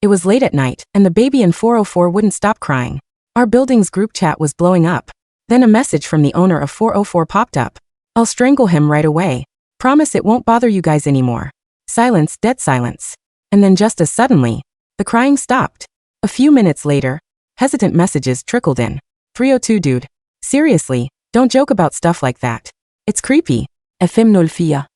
It was late at night, and the baby in 404 wouldn't stop crying. Our building's group chat was blowing up. Then a message from the owner of 404 popped up. "I'll strangle him right away. Promise it won't bother you guys anymore." Silence, dead silence. And then just as suddenly, the crying stopped. A few minutes later, hesitant messages trickled in. 302 dude. Seriously, don't joke about stuff like that. It's creepy. FM05.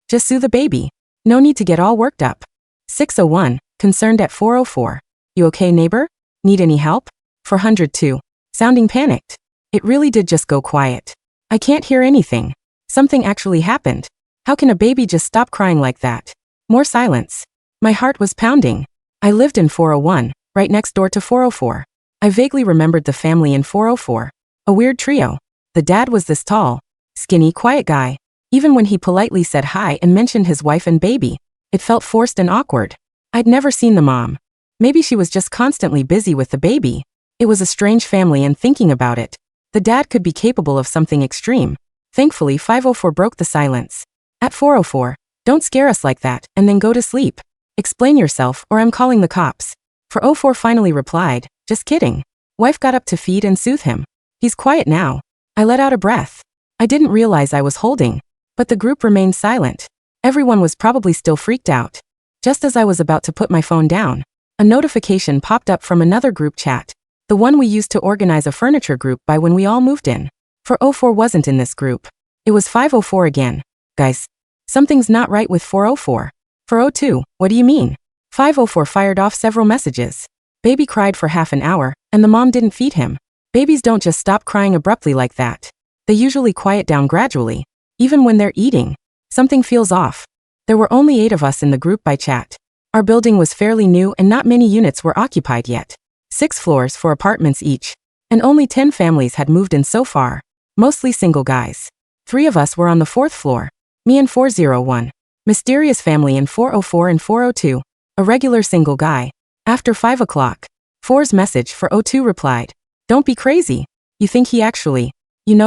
Just sue the baby. No need to get all worked up. 601, concerned at 404. You okay, neighbor? Need any help? 402, sounding panicked. It really did just go quiet. I can't hear anything. Something actually happened. How can a baby just stop crying like that? More silence. My heart was pounding. I lived in 401, right next door to 404. I vaguely remembered the family in 404. A weird trio. The dad was this tall, skinny, quiet guy. Even when he politely said hi and mentioned his wife and baby, it felt forced and awkward. I'd never seen the mom. Maybe she was just constantly busy with the baby. It was a strange family, and thinking about it, the dad could be capable of something extreme. Thankfully, 504 broke the silence. At 404, don't scare us like that, and then go to sleep. Explain yourself, or I'm calling the cops. 404 finally replied, just kidding. Wife got up to feed and soothe him. He's quiet now. I let out a breath. I didn't realize I was holding. But the group remained silent. Everyone was probably still freaked out. Just as I was about to put my phone down, a notification popped up from another group chat. The one we used to organize a furniture group by when we all moved in. 404 wasn't in this group. It was 504 again. Guys, something's not right with 404. 402, what do you mean? 504 fired off several messages. Baby cried for half an hour, and the mom didn't feed him. Babies don't just stop crying abruptly like that. They usually quiet down gradually. Even when they're eating, something feels off. There were only 8 of us in the group by chat. Our building was fairly new and not many units were occupied yet. 6 floors, 4 apartments each. And only 10 families had moved in so far. Mostly single guys. 3 of us were on the 4th floor. Me and 401. Mysterious family in 404 and 402. A regular single guy. After 5 o'clock, 4's message for 02 replied. Don't be crazy. You think he actually,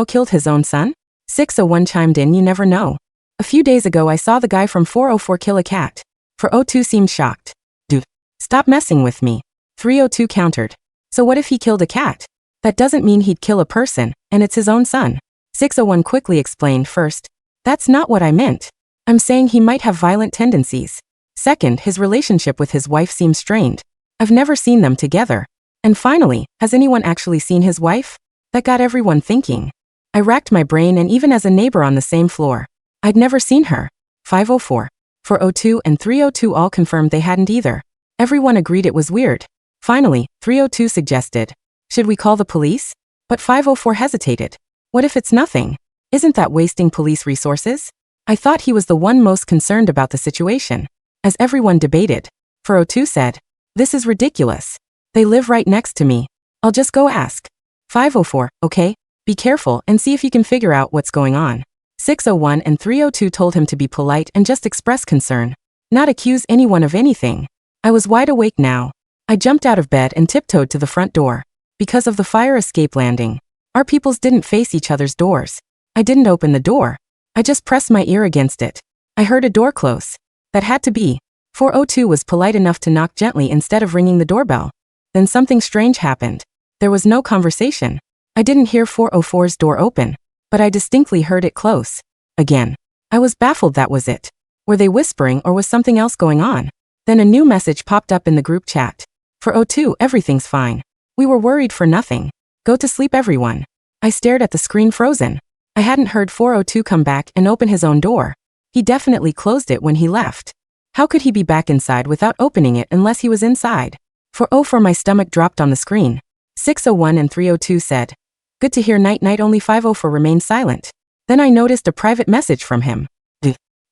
killed his own son? 601 chimed in, you never know. A few days ago I saw the guy from 404 kill a cat. 402 seemed shocked. Dude, stop messing with me. 302 countered. So what if he killed a cat? That doesn't mean he'd kill a person, and it's his own son. 601 quickly explained. First, that's not what I meant. I'm saying he might have violent tendencies. Second, his relationship with his wife seems strained. I've never seen them together. And finally, has anyone actually seen his wife? That got everyone thinking. I racked my brain, and even as a neighbor on the same floor, I'd never seen her. 504, 402 and 302 all confirmed they hadn't either. Everyone agreed it was weird. Finally, 302 suggested, should we call the police? But 504 hesitated. What if it's nothing? Isn't that wasting police resources? I thought he was the one most concerned about the situation. As everyone debated, 402 said, this is ridiculous. They live right next to me. I'll just go ask. 504, okay, be careful and see if you can figure out what's going on. 601 and 302 told him to be polite and just express concern, not accuse anyone of anything. I was wide awake now. I jumped out of bed and tiptoed to the front door. Because of the fire escape landing, our peoples didn't face each other's doors. I didn't open the door. I just pressed my ear against it. I heard a door close. That had to be. 402 was polite enough to knock gently instead of ringing the doorbell. Then something strange happened. There was no conversation. I didn't hear 404's door open, but I distinctly heard it close. Again. I was baffled. That was it. Were they whispering or was something else going on? Then a new message popped up in the group chat. 402, everything's fine. We were worried for nothing. Go to sleep, everyone. I stared at the screen, frozen. I hadn't heard 402 come back and open his own door. He definitely closed it when he left. How could he be back inside without opening it unless he was inside? 404, my stomach dropped on the screen. 601 and 302 said, good to hear, night night. Only 504 remained silent. Then I noticed a private message from him.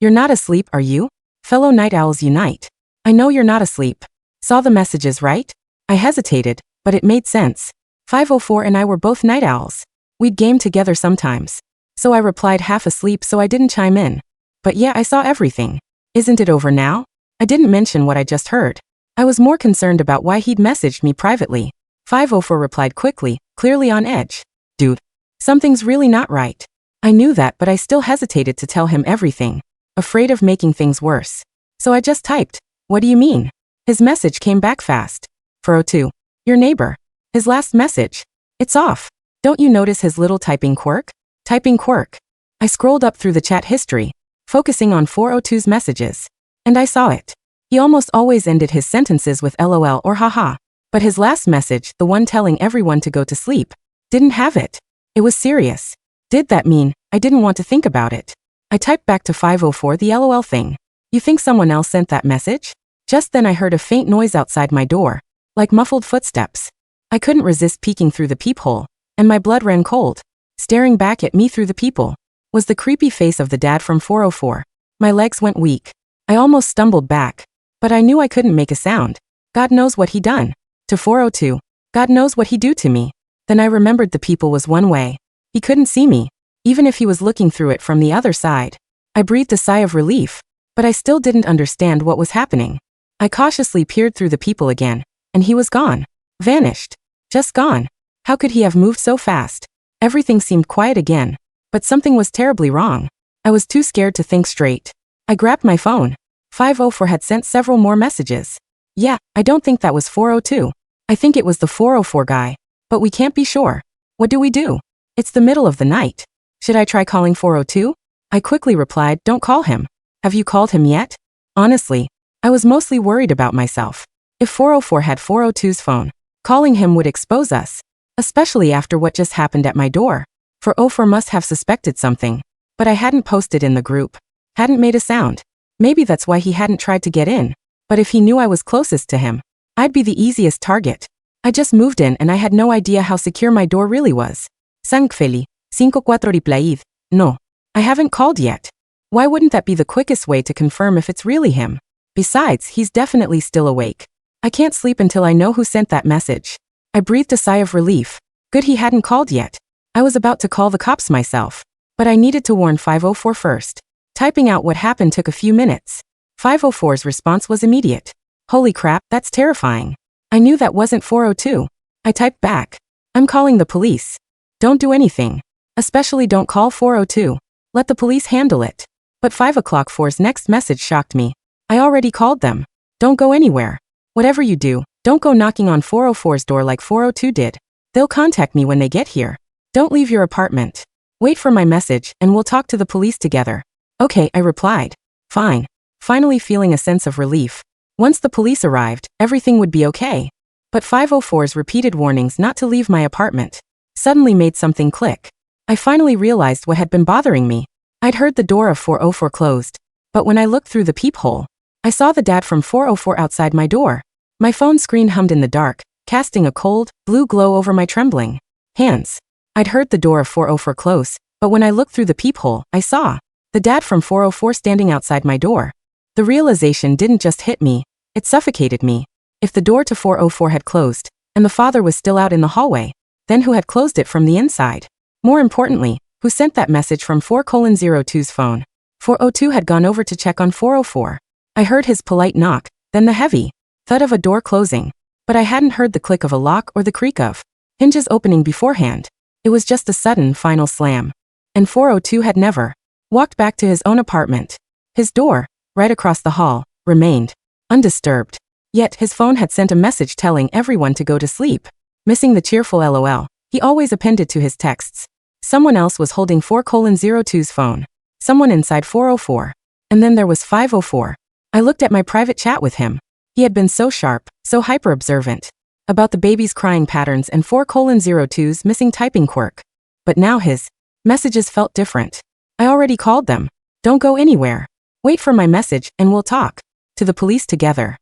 You're not asleep, are you? Fellow night owls unite. I know you're not asleep. Saw the messages, right? I hesitated, but it made sense. 504 and I were both night owls. We'd game together sometimes. So I replied half asleep so I didn't chime in. But yeah, I saw everything. Isn't it over now? I didn't mention what I just heard. I was more concerned about why he'd messaged me privately. 504 replied quickly, clearly on edge. Dude, something's really not right. I knew that, but I still hesitated to tell him everything, afraid of making things worse. So I just typed, what do you mean? His message came back fast. 402. Your neighbor. His last message. It's off. Don't you notice his little typing quirk? Typing quirk. I scrolled up through the chat history, focusing on 402's messages. And I saw it. He almost always ended his sentences with LOL or haha. But his last message, the one telling everyone to go to sleep, didn't have it. It was serious. Did that mean I didn't want to think about it? I typed back to 504 the LOL thing. You think someone else sent that message? Just then I heard a faint noise outside my door, like muffled footsteps. I couldn't resist peeking through the peephole, and my blood ran cold. Staring back at me through the peephole was the creepy face of the dad from 404. My legs went weak. I almost stumbled back, but I knew I couldn't make a sound. God knows what he done. To 402. God knows what he do to me. Then I remembered the peephole was one way. He couldn't see me, even if he was looking through it from the other side. I breathed a sigh of relief, but I still didn't understand what was happening. I cautiously peered through the peephole again, and he was gone. Vanished. Just gone. How could he have moved so fast? Everything seemed quiet again, but something was terribly wrong. I was too scared to think straight. I grabbed my phone. 504 had sent several more messages. Yeah, I don't think that was 402. I think it was the 404 guy. But we can't be sure. What do we do? It's the middle of the night. Should I try calling 402? I quickly replied, don't call him. Have you called him yet? Honestly, I was mostly worried about myself. If 404 had 402's phone, calling him would expose us. Especially after what just happened at my door. 404 must have suspected something. But I hadn't posted in the group. Hadn't made a sound. Maybe that's why he hadn't tried to get in. But if he knew I was closest to him, I'd be the easiest target. I just moved in and I had no idea how secure my door really was. Sancfeli, 54 replied. No. I haven't called yet. Why wouldn't that be the quickest way to confirm if it's really him? Besides, he's definitely still awake. I can't sleep until I know who sent that message. I breathed a sigh of relief. Good he hadn't called yet. I was about to call the cops myself. But I needed to warn 504 first. Typing out what happened took a few minutes. 504's response was immediate. Holy crap, that's terrifying. I knew that wasn't 402. I typed back. I'm calling the police. Don't do anything. Especially don't call 402. Let the police handle it. But 504's next message shocked me. I already called them. Don't go anywhere. Whatever you do, don't go knocking on 404's door like 402 did. They'll contact me when they get here. Don't leave your apartment. Wait for my message and we'll talk to the police together. Okay, I replied. Fine. Finally feeling a sense of relief. Once the police arrived, everything would be okay. But 504's repeated warnings not to leave my apartment suddenly made something click. I finally realized what had been bothering me. I'd heard the door of 404 closed, but when I looked through the peephole, I saw the dad from 404 outside my door. My phone screen hummed in the dark, casting a cold, blue glow over my trembling hands. I'd heard the door of 404 close, but when I looked through the peephole, I saw the dad from 404 standing outside my door. The realization didn't just hit me, it suffocated me. If the door to 404 had closed, and the father was still out in the hallway, then who had closed it from the inside? More importantly, who sent that message from 4:02's phone? 402 had gone over to check on 404. I heard his polite knock, then the heavy thud of a door closing. But I hadn't heard the click of a lock or the creak of hinges opening beforehand. It was just a sudden, final slam. And 402 had never walked back to his own apartment. His door, right across the hall, remained undisturbed. Yet his phone had sent a message telling everyone to go to sleep. Missing the cheerful LOL he always appended to his texts. Someone else was holding 4:02's phone. Someone inside 404. And then there was 504. I looked at my private chat with him. He had been so sharp, so hyper-observant about the baby's crying patterns and 4:02's missing typing quirk. But now his messages felt different. I already called them. Don't go anywhere. Wait for my message and we'll talk to the police together.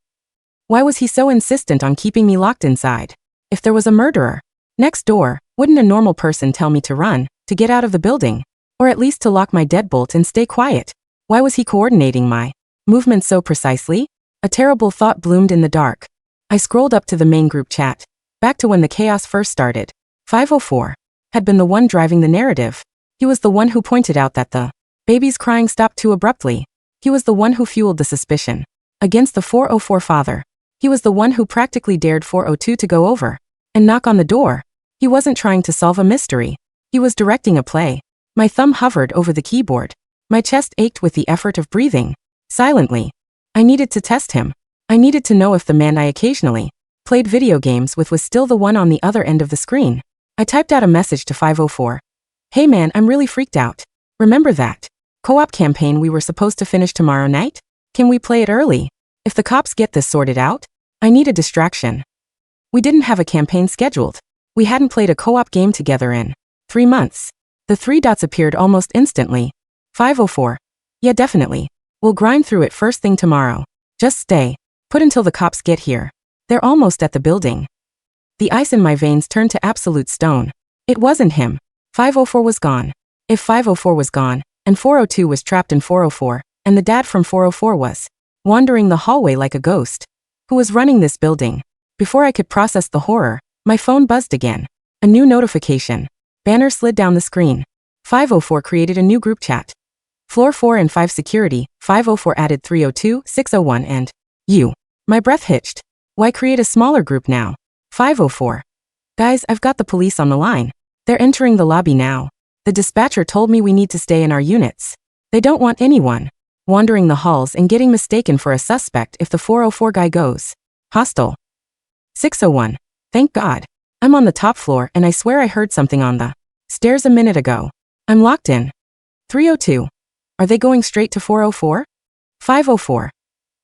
Why was he so insistent on keeping me locked inside? If there was a murderer next door, wouldn't a normal person tell me to run, to get out of the building, or at least to lock my deadbolt and stay quiet? Why was he coordinating my movements so precisely? A terrible thought bloomed in the dark. I scrolled up to the main group chat, back to when the chaos first started. 504 had been the one driving the narrative. He was the one who pointed out that the baby's crying stopped too abruptly. He was the one who fueled the suspicion against the 404 father. He was the one who practically dared 402 to go over and knock on the door. He wasn't trying to solve a mystery. He was directing a play. My thumb hovered over the keyboard. My chest ached with the effort of breathing silently. I needed to test him. I needed to know if the man I occasionally played video games with was still the one on the other end of the screen. I typed out a message to 504. Hey man, I'm really freaked out. Remember that co-op campaign we were supposed to finish tomorrow night? Can we play it early? If the cops get this sorted out, I need a distraction. We didn't have a campaign scheduled. We hadn't played a co-op game together in 3 months. The 3 dots appeared almost instantly. 504. Yeah, definitely. We'll grind through it first thing tomorrow. Just stay put until the cops get here. They're almost at the building. The ice in my veins turned to absolute stone. It wasn't him. 504 was gone. If 504 was gone, and 402 was trapped in 404, and the dad from 404 was wandering the hallway like a ghost, who was running this building? Before I could process the horror, my phone buzzed again. A new notification. Banner slid down the screen. 504 created a new group chat. Floor 4 and 5 security. 504 added 302, 601 and you. My breath hitched. Why create a smaller group now? 504. Guys, I've got the police on the line. They're entering the lobby now. The dispatcher told me we need to stay in our units. They don't want anyone wandering the halls and getting mistaken for a suspect if the 404 guy goes hostile. 601. Thank God. I'm on the top floor and I swear I heard something on the stairs a minute ago. I'm locked in. 302. Are they going straight to 404? 504.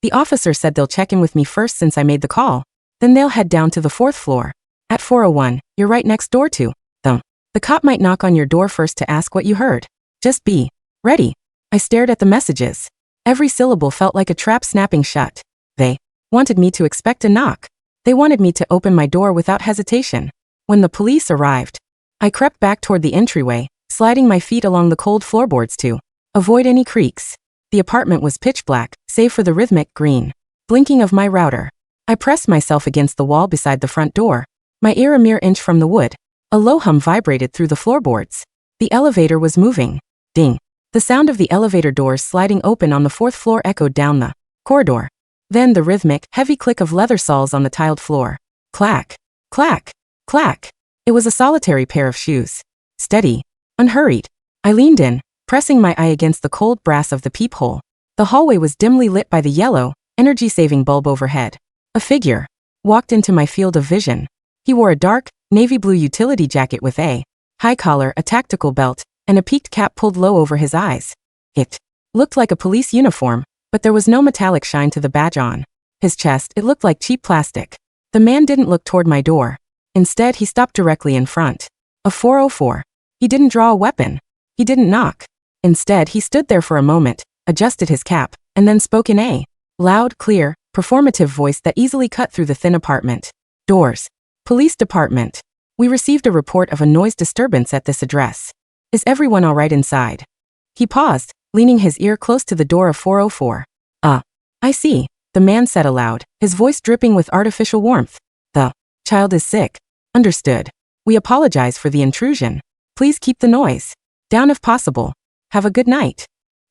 The officer said they'll check in with me first since I made the call. Then they'll head down to the 4th floor. At 401, you're right next door to them. The cop might knock on your door first to ask what you heard. Just be ready. I stared at the messages. Every syllable felt like a trap snapping shut. They wanted me to expect a knock. They wanted me to open my door without hesitation. When the police arrived, I crept back toward the entryway, sliding my feet along the cold floorboards to avoid any creaks. The apartment was pitch black, save for the rhythmic green blinking of my router. I pressed myself against the wall beside the front door, my ear a mere inch from the wood. A low hum vibrated through the floorboards. The elevator was moving. Ding. The sound of the elevator doors sliding open on the 4th floor echoed down the corridor. Then the rhythmic, heavy click of leather soles on the tiled floor. Clack. Clack. Clack. It was a solitary pair of shoes. Steady. Unhurried. I leaned in, pressing my eye against the cold brass of the peephole. The hallway was dimly lit by the yellow, energy-saving bulb overhead. A figure walked into my field of vision. He wore a dark, navy blue utility jacket with a high collar, a tactical belt, and a peaked cap pulled low over his eyes. It looked like a police uniform, but there was no metallic shine to the badge on his chest. It looked like cheap plastic. The man didn't look toward my door. Instead, he stopped directly in front of 404. He didn't draw a weapon. He didn't knock. Instead, he stood there for a moment, adjusted his cap, and then spoke in a loud, clear, performative voice that easily cut through the thin apartment doors. Police department. We received a report of a noise disturbance at this address. Is everyone all right inside? He paused, leaning his ear close to the door of 404. I see, the man said aloud, his voice dripping with artificial warmth. The child is sick. Understood. We apologize for the intrusion. Please keep the noise down if possible. Have a good night.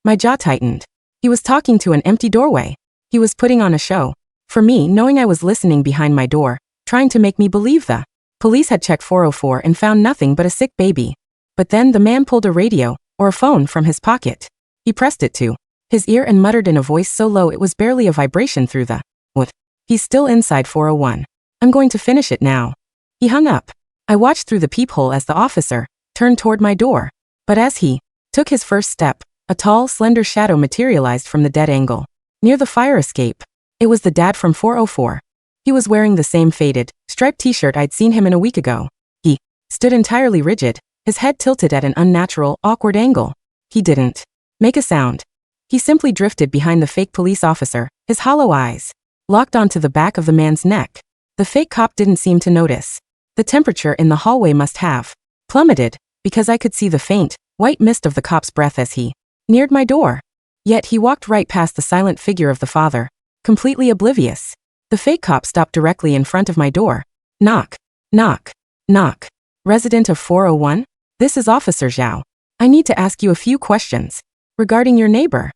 My jaw tightened. He was talking to an empty doorway. He was putting on a show. For me, knowing I was listening behind my door, trying to make me believe the police had checked 404 and found nothing but a sick baby. But then the man pulled a radio, or a phone, from his pocket. He pressed it to his ear and muttered in a voice so low it was barely a vibration through the wood. He's still inside 401. I'm going to finish it now. He hung up. I watched through the peephole as the officer turned toward my door. But as he took his first step, a tall, slender shadow materialized from the dead angle near the fire escape. It was the dad from 404. He was wearing the same faded, striped t-shirt I'd seen him in a week ago. He stood entirely rigid, his head tilted at an unnatural, awkward angle. He didn't make a sound. He simply drifted behind the fake police officer, his hollow eyes locked onto the back of the man's neck. The fake cop didn't seem to notice. The temperature in the hallway must have plummeted, because I could see the faint, white mist of the cop's breath as he neared my door. Yet he walked right past the silent figure of the father, completely oblivious. The fake cop stopped directly in front of my door. Knock. Knock. Knock. Resident of 401? This is Officer Zhao. I need to ask you a few questions regarding your neighbor.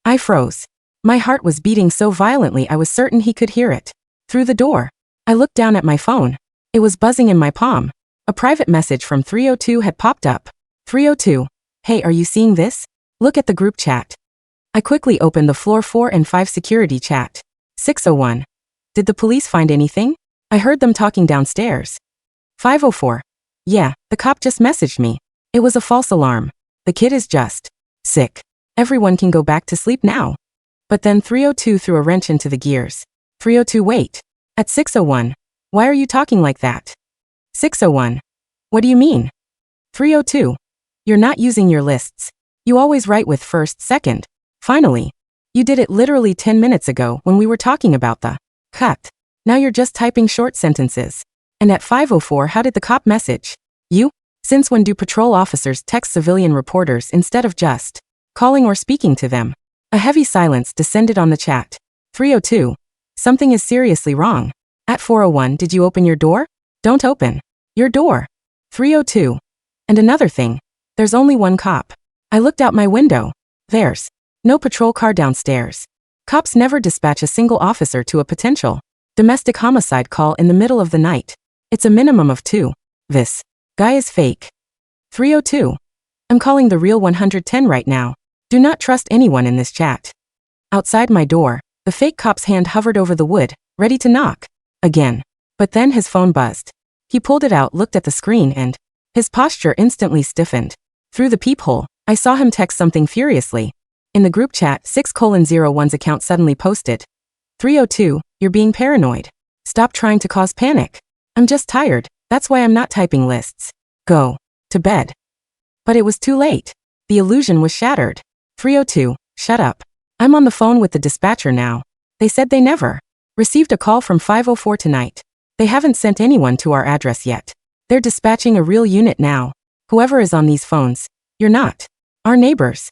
I froze. My heart was beating so violently I was certain he could hear it. Through the door, I looked down at my phone. It was buzzing in my palm. A private message from 302 had popped up. 302. Hey, are you seeing this? Look at the group chat. I quickly opened the floor 4 and 5 security chat. 601. Did the police find anything? I heard them talking downstairs. 504. Yeah, the cop just messaged me. It was a false alarm. The kid is just sick. Everyone can go back to sleep now. But then 302 threw a wrench into the gears. 302 wait. At 601. Why are you talking like that? 601. What do you mean? 302. You're not using your lists. You always write with first, second. Finally. You did it literally 10 minutes ago when we were talking about the cut. Now you're just typing short sentences. And at 504, how did the cop message you? Since when do patrol officers text civilian reporters instead of just calling or speaking to them? A heavy silence descended on the chat. 302. Something is seriously wrong. At 401, did you open your door? Don't open your door. 302. And another thing. There's only one cop. I looked out my window. There's no patrol car downstairs. Cops never dispatch a single officer to a potential domestic homicide call in the middle of the night. It's a minimum of 2. This guy is fake. 302. I'm calling the real 110 right now. Do not trust anyone in this chat. Outside my door, the fake cop's hand hovered over the wood, ready to knock. Again. But then his phone buzzed. He pulled it out, looked at the screen, and his posture instantly stiffened. Through the peephole, I saw him text something furiously. In the group chat, 6:01's account suddenly posted. 302, you're being paranoid. Stop trying to cause panic. I'm just tired, that's why I'm not typing lists. Go to bed. But it was too late. The illusion was shattered. 302, shut up. I'm on the phone with the dispatcher now. They said they never received a call from 504 tonight. They haven't sent anyone to our address yet. They're dispatching a real unit now. Whoever is on these phones, you're not our neighbors.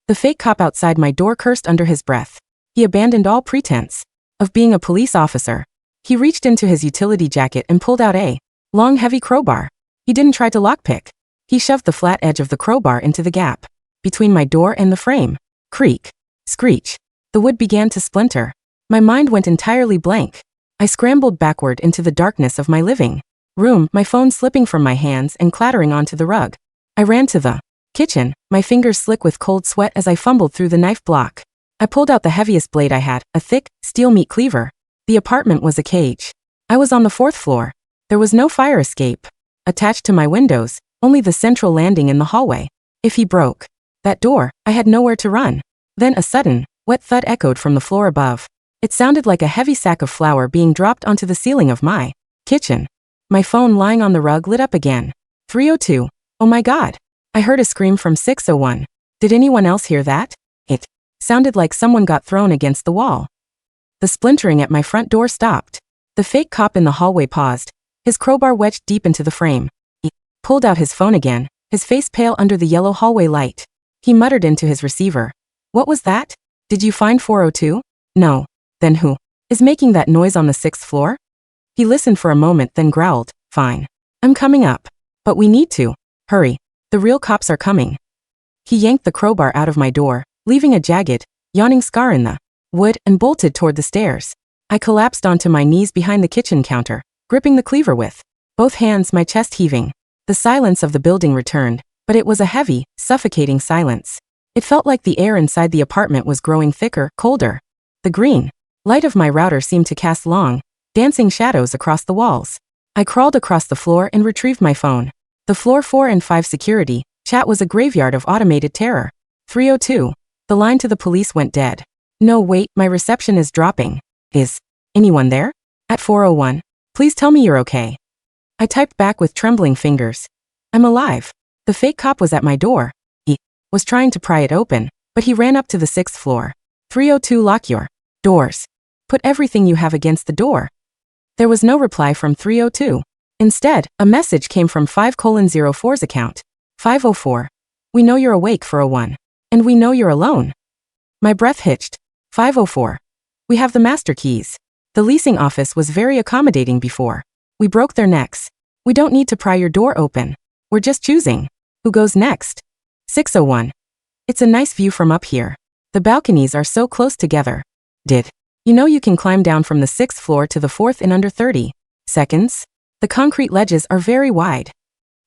The fake cop outside my door cursed under his breath. He abandoned all pretense of being a police officer. He reached into his utility jacket and pulled out a long, heavy crowbar. He didn't try to lockpick. He shoved the flat edge of the crowbar into the gap between my door and the frame. Creak. Screech. The wood began to splinter. My mind went entirely blank. I scrambled backward into the darkness of my living room, my phone slipping from my hands and clattering onto the rug. I ran to the kitchen, my fingers slick with cold sweat as I fumbled through the knife block. I pulled out the heaviest blade I had, a thick, steel meat cleaver. The apartment was a cage. I was on the 4th floor. There was no fire escape attached to my windows, only the central landing in the hallway. If he broke that door, I had nowhere to run. Then a sudden, wet thud echoed from the floor above. It sounded like a heavy sack of flour being dropped onto the ceiling of my kitchen. My phone lying on the rug lit up again. 302. Oh my God. I heard a scream from 601. Did anyone else hear that? It sounded like someone got thrown against the wall. The splintering at my front door stopped. The fake cop in the hallway paused, his crowbar wedged deep into the frame. He pulled out his phone again, his face pale under the yellow hallway light. He muttered into his receiver. What was that? Did you find 402? No. Then who is making that noise on the 6th floor? He listened for a moment, then growled, Fine. I'm coming up. But we need to hurry. The real cops are coming. He yanked the crowbar out of my door, leaving a jagged, yawning scar in the wood, and bolted toward the stairs. I collapsed onto my knees behind the kitchen counter, gripping the cleaver with both hands, my chest heaving. The silence of the building returned, but it was a heavy, suffocating silence. It felt like the air inside the apartment was growing thicker, colder. The green light of my router seemed to cast long, dancing shadows across the walls. I crawled across the floor and retrieved my phone. The floor 4 and 5 security chat was a graveyard of automated terror. 302. The line to the police went dead. No, wait, my reception is dropping. Is anyone there? At 401. Please tell me you're okay. I typed back with trembling fingers. I'm alive. The fake cop was at my door. He was trying to pry it open, but he ran up to the 6th floor. 302. Lock your doors. Put everything you have against the door. There was no reply from 302. Instead, a message came from 5:04's account. 504. We know you're awake, 401. And we know you're alone. My breath hitched. 504. We have the master keys. The leasing office was very accommodating before. We broke their necks. We don't need to pry your door open. We're just choosing who goes next. 601. It's a nice view from up here. The balconies are so close together. Did you know you can climb down from the 6th floor to the 4th in under 30 seconds? The concrete ledges are very wide.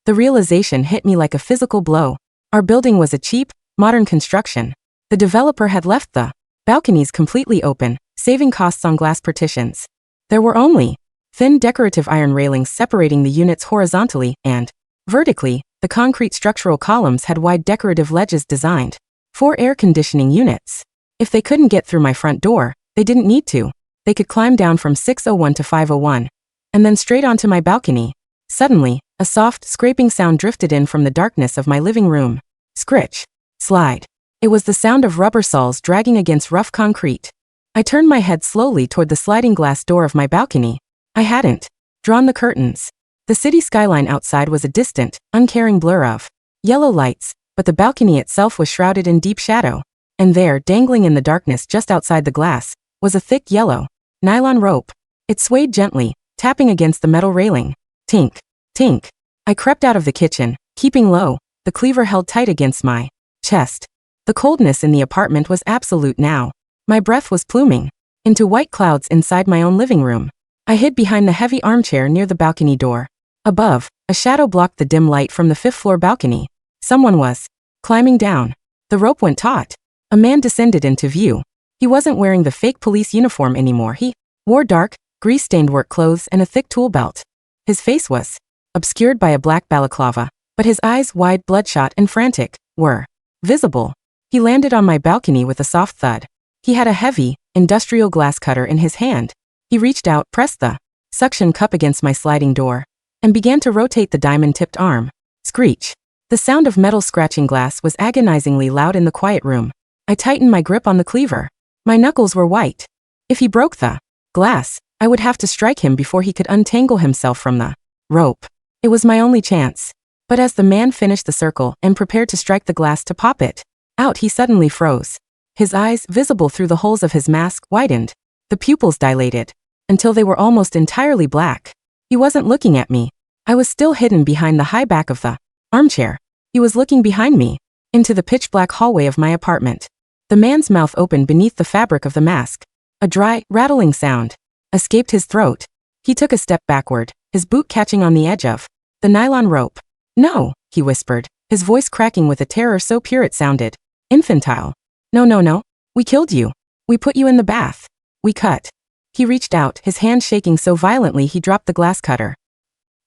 The realization hit me like a physical blow. Our building was a cheap, modern construction. The developer had left the balconies completely open, saving costs on glass partitions. There were only thin decorative iron railings separating the units horizontally and vertically. The concrete structural columns had wide decorative ledges designed for air conditioning units. If they couldn't get through my front door, they didn't need to. They could climb down from 601 to 501, and then straight onto my balcony. Suddenly, a soft, scraping sound drifted in from the darkness of my living room. Scritch. Slide. It was the sound of rubber soles dragging against rough concrete. I turned my head slowly toward the sliding glass door of my balcony. I hadn't drawn the curtains. The city skyline outside was a distant, uncaring blur of yellow lights, but the balcony itself was shrouded in deep shadow. And there, dangling in the darkness just outside the glass, was a thick yellow nylon rope. It swayed gently, tapping against the metal railing. Tink. Tink. I crept out of the kitchen, keeping low, the cleaver held tight against my chest. The coldness in the apartment was absolute now. My breath was pluming into white clouds inside my own living room. I hid behind the heavy armchair near the balcony door. Above, a shadow blocked the dim light from the fifth-floor balcony. Someone was climbing down. The rope went taut. A man descended into view. He wasn't wearing the fake police uniform anymore. He wore dark, grease-stained work clothes and a thick tool belt. His face was obscured by a black balaclava, but his eyes, wide, bloodshot, and frantic, were visible. He landed on my balcony with a soft thud. He had a heavy, industrial glass cutter in his hand. He reached out, pressed the suction cup against my sliding door, and began to rotate the diamond-tipped arm. Screech. The sound of metal scratching glass was agonizingly loud in the quiet room. I tightened my grip on the cleaver. My knuckles were white. If he broke the glass, I would have to strike him before he could untangle himself from the rope. It was my only chance. But as the man finished the circle and prepared to strike the glass to pop it out, he suddenly froze. His eyes, visible through the holes of his mask, widened. The pupils dilated until they were almost entirely black. He wasn't looking at me. I was still hidden behind the high back of the armchair. He was looking behind me, into the pitch-black hallway of my apartment. The man's mouth opened beneath the fabric of the mask. A dry, rattling sound escaped his throat. He took a step backward, his boot catching on the edge of the nylon rope. "No," he whispered, his voice cracking with a terror so pure it sounded infantile. "No, no, no. We killed you. We put you in the bath. We cut." He reached out, his hand shaking so violently he dropped the glass cutter.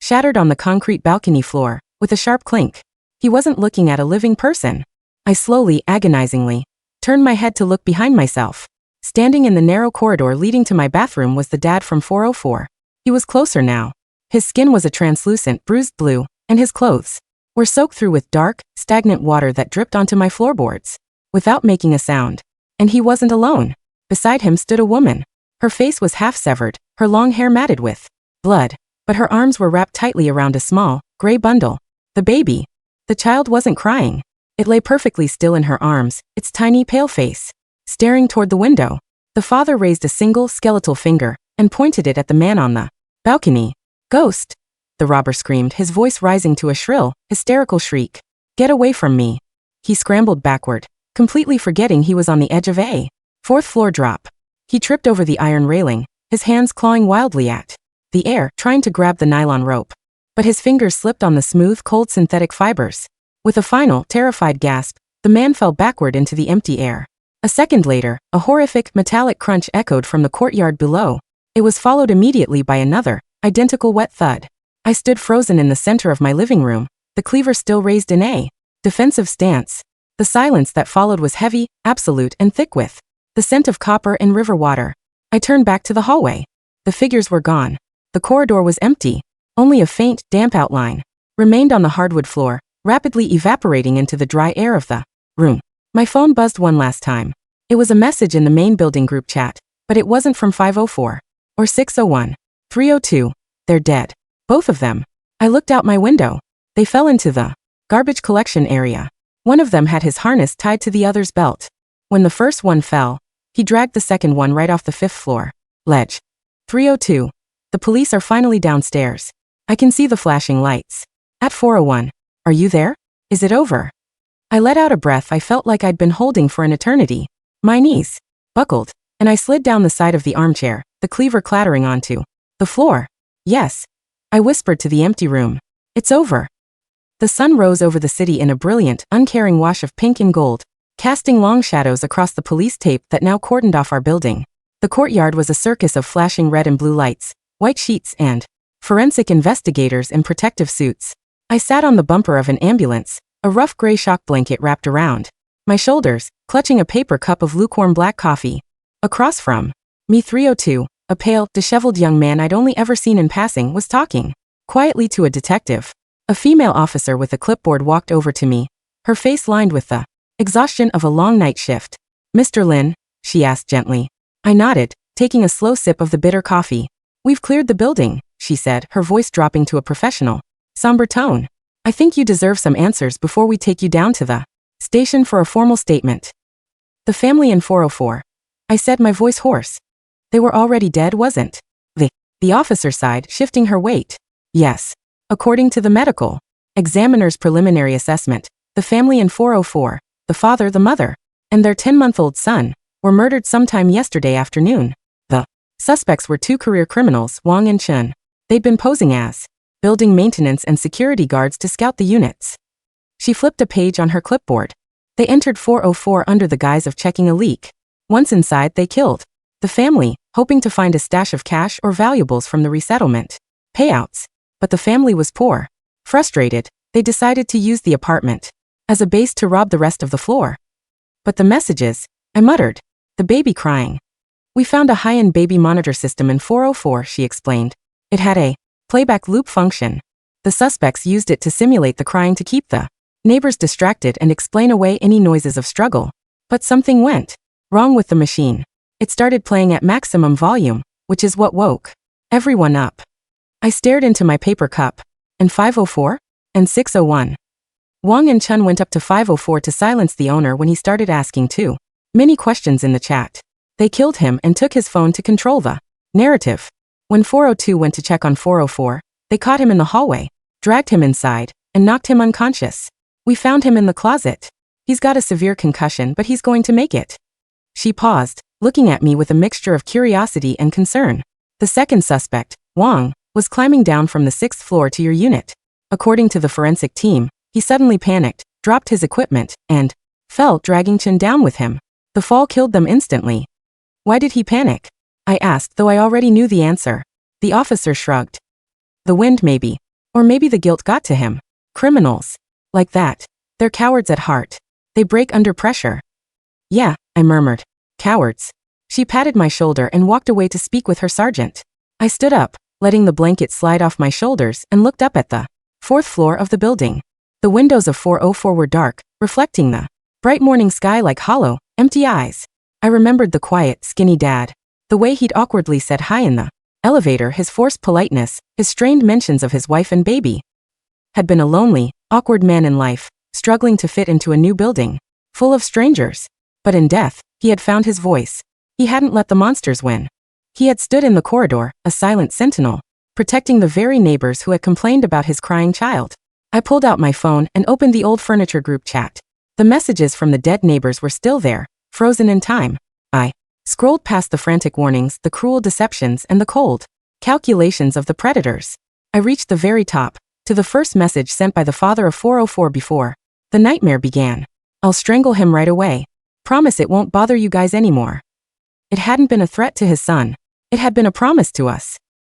Shattered on the concrete balcony floor, with a sharp clink. He wasn't looking at a living person. I slowly, agonizingly, turned my head to look behind myself. Standing in the narrow corridor leading to my bathroom was the dad from 404. He was closer now. His skin was a translucent, bruised blue, and his clothes were soaked through with dark, stagnant water that dripped onto my floorboards without making a sound. And he wasn't alone. Beside him stood a woman. Her face was half severed, her long hair matted with blood, but her arms were wrapped tightly around a small, gray bundle. The baby. The child wasn't crying. It lay perfectly still in her arms, its tiny pale face staring toward the window. The father raised a single, skeletal finger and pointed it at the man on the balcony. "Ghost!" the robber screamed, his voice rising to a shrill, hysterical shriek. "Get away from me!" He scrambled backward, completely forgetting he was on the edge of a fourth-floor drop. He tripped over the iron railing, his hands clawing wildly at the air, trying to grab the nylon rope. But his fingers slipped on the smooth, cold synthetic fibers. With a final, terrified gasp, the man fell backward into the empty air. A second later, a horrific, metallic crunch echoed from the courtyard below. It was followed immediately by another, identical wet thud. I stood frozen in the center of my living room, the cleaver still raised in a defensive stance. The silence that followed was heavy, absolute, and thick with the scent of copper and river water. I turned back to the hallway. The figures were gone. The corridor was empty. Only a faint, damp outline remained on the hardwood floor, rapidly evaporating into the dry air of the room. My phone buzzed one last time. It was a message in the main building group chat, but it wasn't from 504 or 601. 302. They're dead. Both of them. I looked out my window. They fell into the garbage collection area. One of them had his harness tied to the other's belt. When the first one fell, he dragged the second one right off the fifth floor ledge. 302. The police are finally downstairs. I can see the flashing lights. At 401. Are you there? Is it over? I let out a breath I felt like I'd been holding for an eternity. My knees buckled, and I slid down the side of the armchair, the cleaver clattering onto the floor. Yes. I whispered to the empty room. It's over. The sun rose over the city in a brilliant, uncaring wash of pink and gold, casting long shadows across the police tape that now cordoned off our building. The courtyard was a circus of flashing red and blue lights, white sheets, and forensic investigators in protective suits. I sat on the bumper of an ambulance, a rough gray shock blanket wrapped around my shoulders, clutching a paper cup of lukewarm black coffee. Across from me, 302, a pale, disheveled young man I'd only ever seen in passing, was talking quietly to a detective. A female officer with a clipboard walked over to me, her face lined with the exhaustion of a long night shift. "Mr. Lin?" she asked gently. I nodded, taking a slow sip of the bitter coffee. "We've cleared the building," she said, her voice dropping to a professional, somber tone. "I think you deserve some answers before we take you down to the station for a formal statement." "The family in 404. I said, my voice hoarse. "They were already dead, wasn't the officer sighed, shifting her weight. "Yes. According to the medical examiner's preliminary assessment, the family in 404, the father, the mother, and their 10-month-old son, were murdered sometime yesterday afternoon. The suspects were two career criminals, Wang and Chen. They'd been posing as building maintenance and security guards to scout the units." She flipped a page on her clipboard. "They entered 404 under the guise of checking a leak. Once inside, they killed the family, hoping to find a stash of cash or valuables from the resettlement payouts. But the family was poor. Frustrated, they decided to use the apartment as a base to rob the rest of the floor." "But the messages," I muttered. "The baby crying." "We found a high-end baby monitor system in 404, she explained. "It had a playback loop function. The suspects used it to simulate the crying to keep the neighbors distracted and explain away any noises of struggle. But something went wrong with the machine. It started playing at maximum volume, which is what woke everyone up." I stared into my paper cup. "And 504? And 601? Wang and Chen went up to 504 to silence the owner when he started asking too many questions in the chat. They killed him and took his phone to control the narrative. When 402 went to check on 404, they caught him in the hallway, dragged him inside, and knocked him unconscious. We found him in the closet. He's got a severe concussion, but he's going to make it." She paused, looking at me with a mixture of curiosity and concern. "The second suspect, Wang, was climbing down from the 6th floor to your unit. According to the forensic team, he suddenly panicked, dropped his equipment, and fell, dragging Chen down with him. The fall killed them instantly." "Why did he panic?" I asked, though I already knew the answer. The officer shrugged. "The wind, maybe. Or maybe the guilt got to him. Criminals like that, they're cowards at heart. They break under pressure." "Yeah," I murmured. "Cowards." She patted my shoulder and walked away to speak with her sergeant. I stood up, letting the blanket slide off my shoulders, and looked up at the 4th floor of the building. The windows of 404 were dark, reflecting the bright morning sky like hollow, empty eyes. I remembered the quiet, skinny dad. The way he'd awkwardly said hi in the elevator, his forced politeness, his strained mentions of his wife and baby. Had been a lonely, awkward man in life, struggling to fit into a new building, full of strangers. But in death, he had found his voice. He hadn't let the monsters win. He had stood in the corridor, a silent sentinel, protecting the very neighbors who had complained about his crying child. I pulled out my phone and opened the old furniture group chat. The messages from the dead neighbors were still there, frozen in time. I scrolled past the frantic warnings, the cruel deceptions, and the cold calculations of the predators. I reached the very top, to the first message sent by the father of 404 before the nightmare began. "I'll strangle him right away. Promise it won't bother you guys anymore." It hadn't been a threat to his son. It had been a promise to us.